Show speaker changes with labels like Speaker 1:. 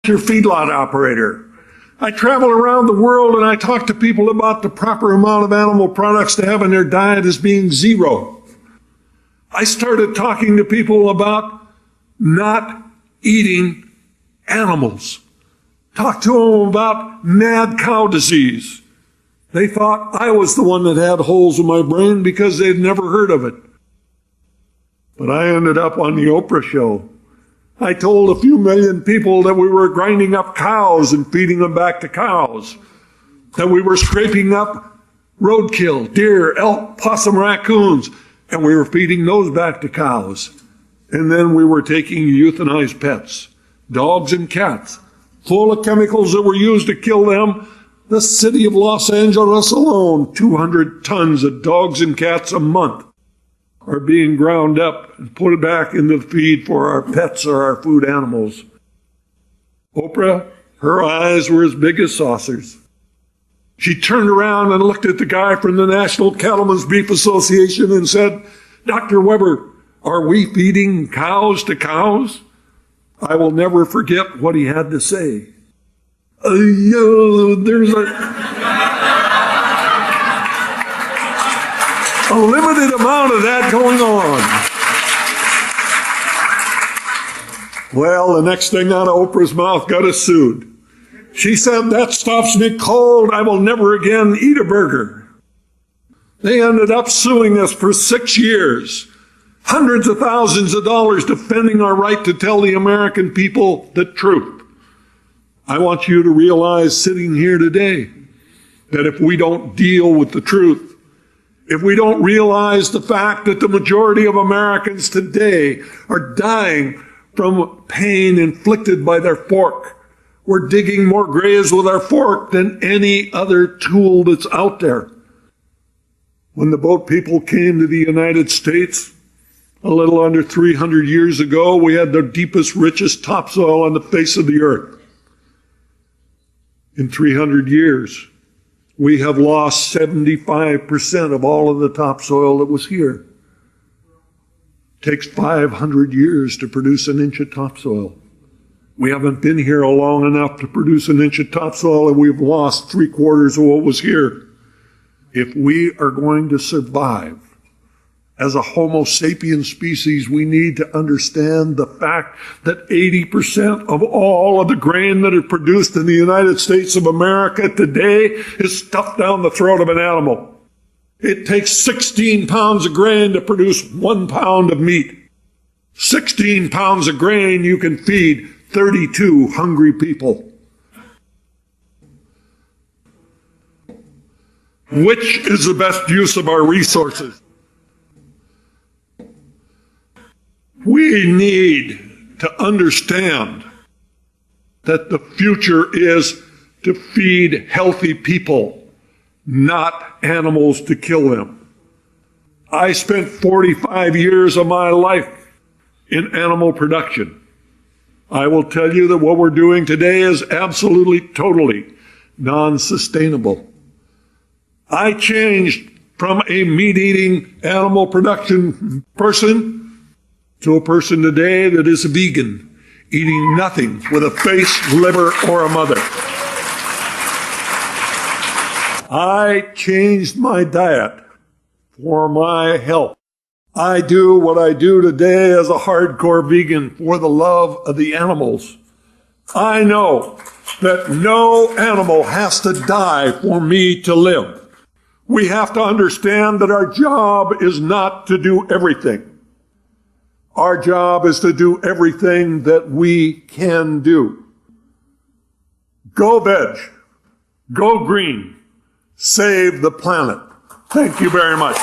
Speaker 1: your feedlot operator. I travel around the world and I talk to people about the proper amount of animal products to have in their diet as being zero. I started talking to people about not eating animals. Talked to them about mad cow disease. They thought I was the one that had holes in my brain because they'd never heard of it. But I ended up on the Oprah show. I told a few million people that we were grinding up cows and feeding them back to cows, that we were scraping up roadkill, deer, elk, possum, raccoons, and we were feeding those back to cows. And then we were taking euthanized pets, dogs and cats, full of chemicals that were used to kill them. The city of Los Angeles alone, 200 tons of dogs and cats a month are being ground up and put back into the feed for our pets or our food animals. Oprah, her eyes were as big as saucers. She turned around and looked at the guy from the National Cattlemen's Beef Association and said, "Dr. Weber, are we feeding cows to cows?" I will never forget what he had to say. There's a limited amount of that going on. Well, the next thing out of Oprah's mouth got us sued. She said, "That stops me cold. I will never again eat a burger." They ended up suing us for 6 years. Hundreds of thousands of dollars defending our right to tell the American people the truth. I want you to realize sitting here today that if we don't deal with the truth, if we don't realize the fact that the majority of Americans today are dying from pain inflicted by their fork, we're digging more graves with our fork than any other tool that's out there. When the boat people came to the United States, a little under 300 years ago, we had the deepest, richest topsoil on the face of the earth. In 300 years, we have lost 75% of all of the topsoil that was here. It takes 500 years to produce an inch of topsoil. We haven't been here long enough to produce an inch of topsoil, and we've lost 3/4 of what was here. If we are going to survive as a Homo sapiens species, we need to understand the fact that 80% of all of the grain that is produced in the United States of America today is stuffed down the throat of an animal. It takes 16 pounds of grain to produce 1 pound of meat. 16 pounds of grain, you can feed 32 hungry people. Which is the best use of our resources? We need to understand that the future is to feed healthy people, not animals to kill them. I spent 45 years of my life in animal production. I will tell you that what we're doing today is absolutely, totally non-sustainable. I changed from a meat-eating animal production person to a person today that is a vegan, eating nothing with a face, liver, or a mother. I changed my diet for my health. I do what I do today as a hardcore vegan for the love of the animals. I know that no animal has to die for me to live. We have to understand that our job is not to do everything. Our job is to do everything that we can do. Go veg. Go green. Save the planet. Thank you very much.